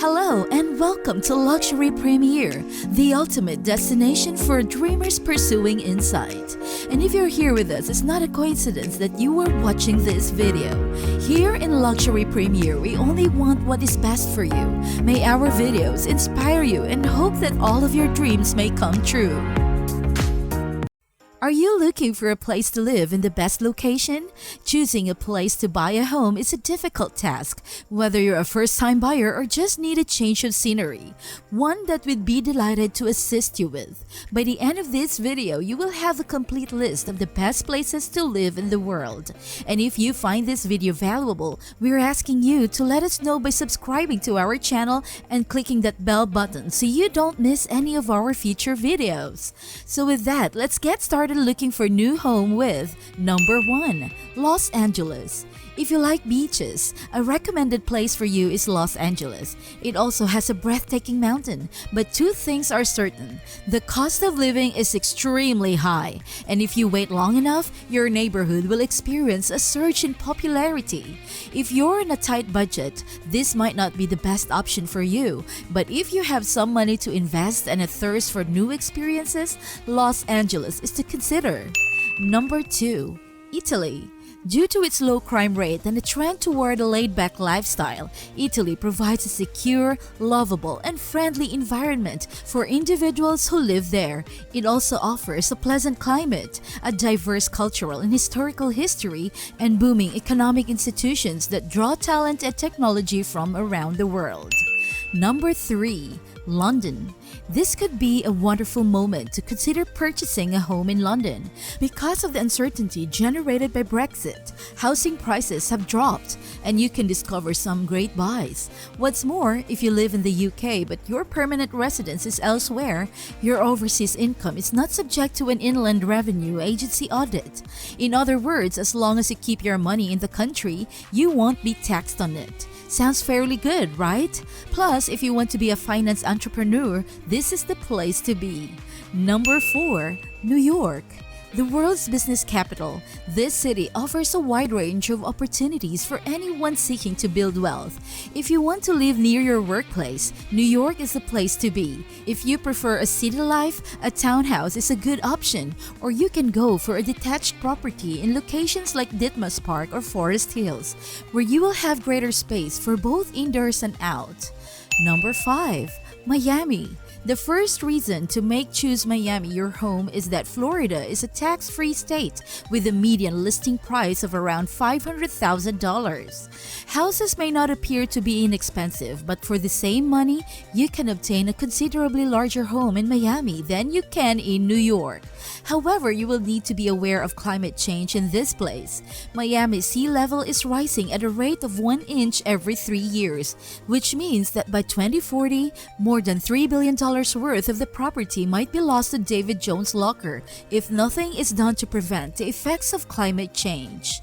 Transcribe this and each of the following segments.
Hello and welcome to Luxury Premier, the ultimate destination for dreamers pursuing insight. And if you're here with us, it's not a coincidence that you are watching this video. Here in Luxury Premier, we only want what is best for you. May our videos inspire you and hope that all of your dreams may come true. Are you looking for a place to live in the best location? Choosing a place to buy a home is a difficult task, whether you're a first-time buyer or just need a change of scenery. One that we'd be delighted to assist you with. By the end of this video, you will have a complete list of the best places to live in the world. And if you find this video valuable, we're asking you to let us know by subscribing to our channel and clicking that bell button so you don't miss any of our future videos. So with that, let's get started looking for new home with number 1, Los Angeles. If you like beaches, a recommended place for you is Los Angeles. It also has a breathtaking mountain, but two things are certain. The cost of living is extremely high, and if you wait long enough, your neighborhood will experience a surge in popularity. If you're in a tight budget, this might not be the best option for you, but if you have some money to invest and a thirst for new experiences, Los Angeles is to consider. Number 2, Italy. Due to its low crime rate and a trend toward a laid-back lifestyle, Italy provides a secure, lovable, and friendly environment for individuals who live there. It also offers a pleasant climate, a diverse cultural and historical history, and booming economic institutions that draw talent and technology from around the world. Number 3, London. This could be a wonderful moment to consider purchasing a home in London. Because of the uncertainty generated by Brexit, housing prices have dropped and you can discover some great buys. What's more, if you live in the UK but your permanent residence is elsewhere, your overseas income is not subject to an Inland Revenue Agency audit. In other words, as long as you keep your money in the country, you won't be taxed on it. Sounds fairly good, right? Plus, if you want to be a finance entrepreneur, this is the place to be. Number 4, New York. The world's business capital, this city offers a wide range of opportunities for anyone seeking to build wealth. If you want to live near your workplace, New York is the place to be. If you prefer a city life, a townhouse is a good option, or you can go for a detached property in locations like Ditmas Park or Forest Hills, where you will have greater space for both indoors and out. Number 5, Miami. The first reason to choose Miami your home is that Florida is a tax-free state with a median listing price of around $500,000. Houses may not appear to be inexpensive, but for the same money, you can obtain a considerably larger home in Miami than you can in New York. However, you will need to be aware of climate change in this place. Miami's sea level is rising at a rate of 1 inch every 3 years, which means that by 2040, more than $3 billion worth of the property might be lost to David Jones' locker if nothing is done to prevent the effects of climate change.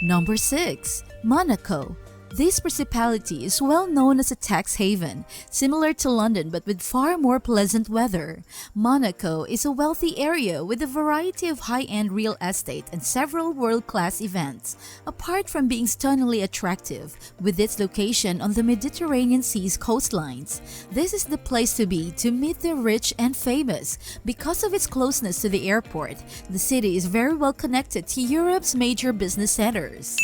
Number 6, Monaco. This principality is well known as a tax haven, similar to London but with far more pleasant weather. Monaco is a wealthy area with a variety of high-end real estate and several world-class events. Apart from being stunningly attractive, with its location on the Mediterranean Sea's coastlines, this is the place to be to meet the rich and famous. Because of its closeness to the airport, the city is very well connected to Europe's major business centers.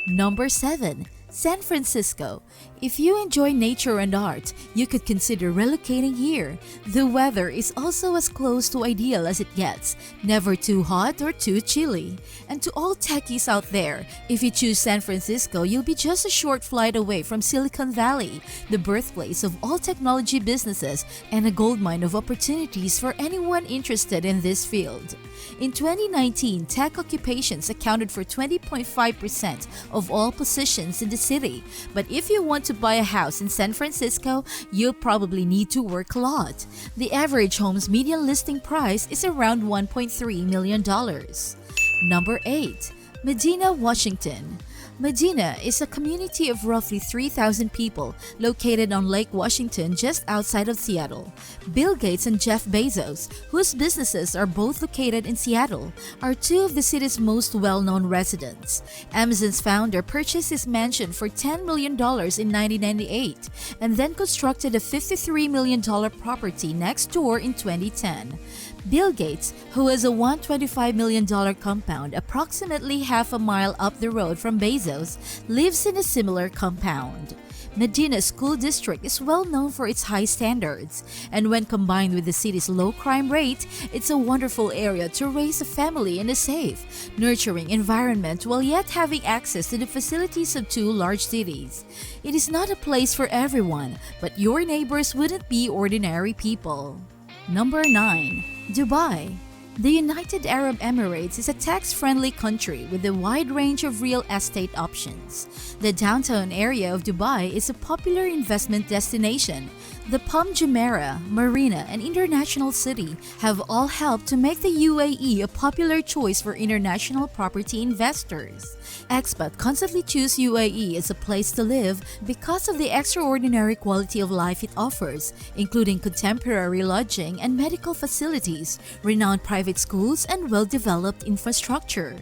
Number 7, San Francisco. If you enjoy nature and art, you could consider relocating here. The weather is also as close to ideal as it gets, never too hot or too chilly. And to all techies out there, if you choose San Francisco, you'll be just a short flight away from Silicon Valley, the birthplace of all technology businesses and a goldmine of opportunities for anyone interested in this field. In 2019, tech occupations accounted for 20.5% of all positions in the city. But if you want to buy a house in San Francisco, you'll probably need to work a lot. The average home's median listing price is around $1.3 million. Number 8, Medina Washington. Medina is a community of roughly 3,000 people located on Lake Washington just outside of Seattle. Bill Gates and Jeff Bezos, whose businesses are both located in Seattle, are two of the city's most well-known residents. Amazon's founder purchased his mansion for $10 million in 1998 and then constructed a $53 million property next door in 2010. Bill Gates, who has a $125 million compound approximately half a mile up the road from Bezos, lives in a similar compound. Medina School District is well known for its high standards, and when combined with the city's low crime rate, it's a wonderful area to raise a family in a safe, nurturing environment while yet having access to the facilities of two large cities. It is not a place for everyone, but your neighbors wouldn't be ordinary people. Number 9. Dubai. The United Arab Emirates is a tax-friendly country with a wide range of real estate options. The downtown area of Dubai is a popular investment destination. The Palm Jumeirah, Marina, and International City have all helped to make the UAE a popular choice for international property investors. Expats constantly choose UAE as a place to live because of the extraordinary quality of life it offers, including contemporary lodging and medical facilities, renowned private schools, and well-developed infrastructure.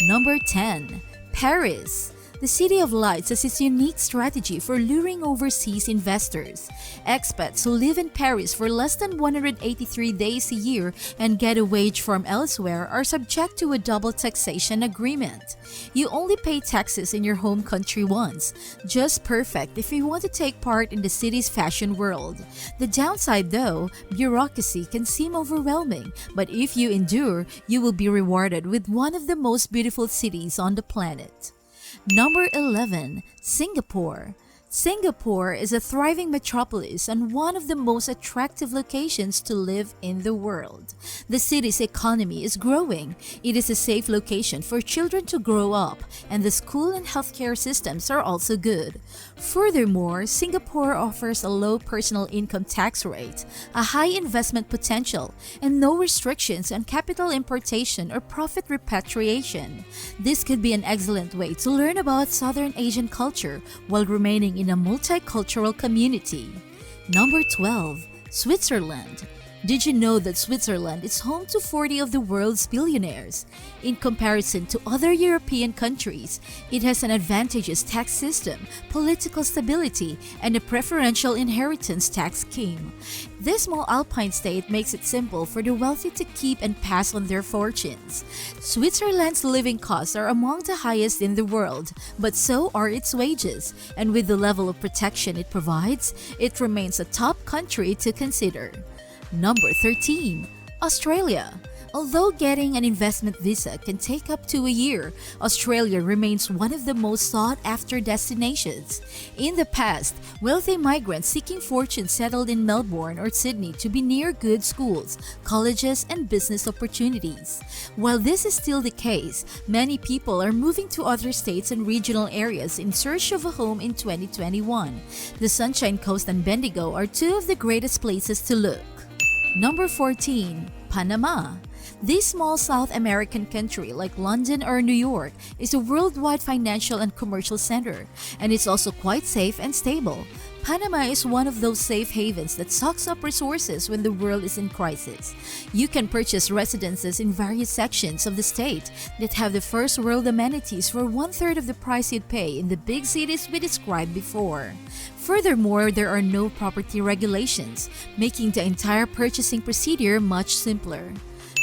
Number 10. Paris. The City of Lights has its unique strategy for luring overseas investors. Expats who live in Paris for less than 183 days a year and get a wage from elsewhere are subject to a double taxation agreement. You only pay taxes in your home country once, just perfect if you want to take part in the city's fashion world. The downside though, bureaucracy can seem overwhelming, but if you endure, you will be rewarded with one of the most beautiful cities on the planet. Number 11. Singapore. Singapore is a thriving metropolis and one of the most attractive locations to live in the world. The city's economy is growing. It is a safe location for children to grow up, and the school and healthcare systems are also good. Furthermore, Singapore offers a low personal income tax rate, a high investment potential, and no restrictions on capital importation or profit repatriation. This could be an excellent way to learn about Southern Asian culture while remaining in a multicultural community. Number 12. Switzerland. Did you know that Switzerland is home to 40 of the world's billionaires? In comparison to other European countries, it has an advantageous tax system, political stability, and a preferential inheritance tax scheme. This small alpine state makes it simple for the wealthy to keep and pass on their fortunes. Switzerland's living costs are among the highest in the world, but so are its wages, and with the level of protection it provides, it remains a top country to consider. Number 13. Australia. Although getting an investment visa can take up to a year, Australia remains one of the most sought-after destinations. In the past, wealthy migrants seeking fortune settled in Melbourne or Sydney to be near good schools, colleges, and business opportunities. While this is still the case, many people are moving to other states and regional areas in search of a home in 2021. The Sunshine Coast and Bendigo are two of the greatest places to look. Number 14. Panama. This small South American country, like London or New York, is a worldwide financial and commercial center, and it's also quite safe and stable. Panama is one of those safe havens that sucks up resources when the world is in crisis. You can purchase residences in various sections of the state that have the first world amenities for 1/3 of the price you'd pay in the big cities we described before. Furthermore, there are no property regulations, making the entire purchasing procedure much simpler.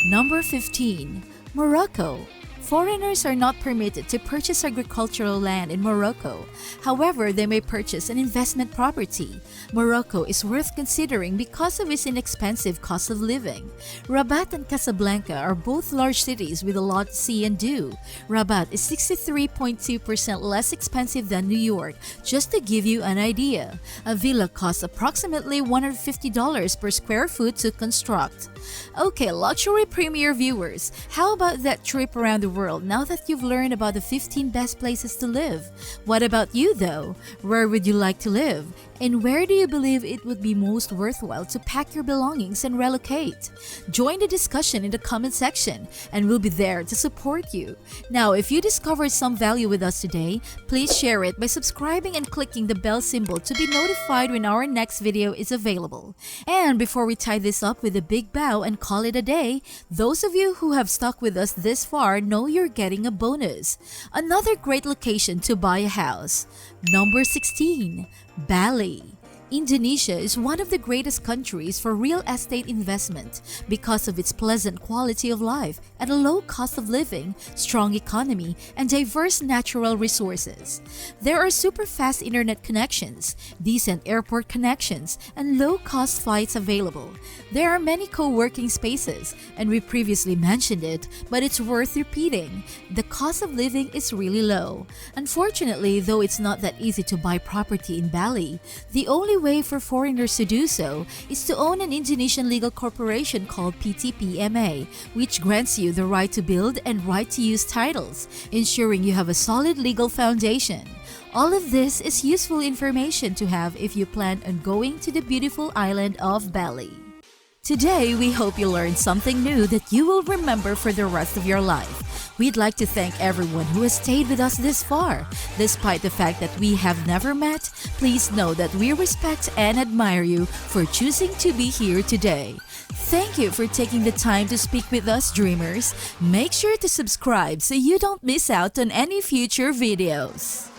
Number 15. Morocco. Foreigners are not permitted to purchase agricultural land in Morocco. However, they may purchase an investment property. Morocco is worth considering because of its inexpensive cost of living. Rabat and Casablanca are both large cities with a lot to see and do. Rabat is 63.2% less expensive than New York, just to give you an idea. A villa costs approximately $150 per square foot to construct. Okay, luxury premier viewers, how about that trip around the world now that you've learned about the 15 best places to live? What about you though? Where would you like to live? And where do you believe it would be most worthwhile to pack your belongings and relocate? Join the discussion in the comment section and we'll be there to support you. Now, if you discovered some value with us today, please share it by subscribing and clicking the bell symbol to be notified when our next video is available. And before we tie this up with a big bow and call it a day, those of you who have stuck with us this far know you're getting a bonus. Another great location to buy a house. Number 16. Bali. Indonesia is one of the greatest countries for real estate investment because of its pleasant quality of life at a low cost of living, strong economy, and diverse natural resources. There are super fast internet connections, decent airport connections, and low-cost flights available. There are many co-working spaces, and we previously mentioned it, but it's worth repeating. The cost of living is really low. Unfortunately, though it's not that easy to buy property in Bali, the only way for foreigners to do so is to own an Indonesian legal corporation called PTPMA, which grants you the right to build and right to use titles, ensuring you have a solid legal foundation. All of this is useful information to have if you plan on going to the beautiful island of Bali. Today, we hope you learned something new that you will remember for the rest of your life. We'd like to thank everyone who has stayed with us this far. Despite the fact that we have never met, please know that we respect and admire you for choosing to be here today. Thank you for taking the time to speak with us, dreamers. Make sure to subscribe so you don't miss out on any future videos.